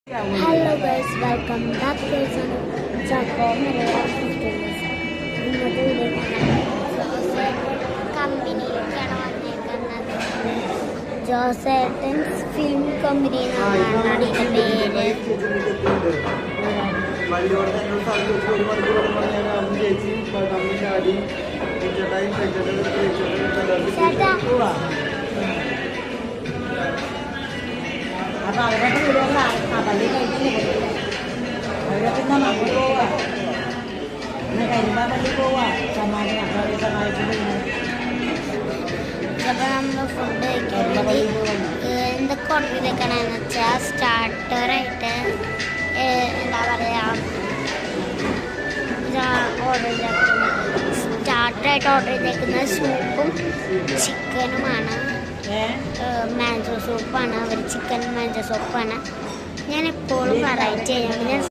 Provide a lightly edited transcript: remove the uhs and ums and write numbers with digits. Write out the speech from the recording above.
Hello guys, welcome back to കമ്പനിയിലേക്കാണ് വന്നേക്കുന്നത്. ജോസേട്ടൻസ് film company എന്നാണ് ഇതിൻ്റെ പേര്. അപ്പോൾ അവരുടെ വീടുകളിൽ പള്ളി കഴിച്ചില്ല, അവരൊക്കെ ഇന്ന് നമ്മൾ പോവുക, ഇന്ന് കരിമ്പാ പള്ളി പോവുക, സമാധി സഹായിച്ചിട്ട് അപ്പോൾ നമ്മൾ ഫുഡ് കഴിക്കുന്നത് എന്തൊക്കെ ഓർഡർ ചെയ്തേക്കണമെന്ന് വെച്ചാൽ സ്റ്റാർട്ടറായിട്ട് എന്താ പറയുക, സ്റ്റാർട്ടറായിട്ട് ഓർഡർ ചെയ്തേക്കുന്നത് സൂപ്പും ചിക്കനുമാണ്. മാഞ്ചോ സൂപ്പാണ്, അവർ ചിക്കൻ മാഞ്ചോ സൂപ്പാണ്. ഞാൻ എപ്പോഴും വെറൈറ്റി ചെയ്യാം.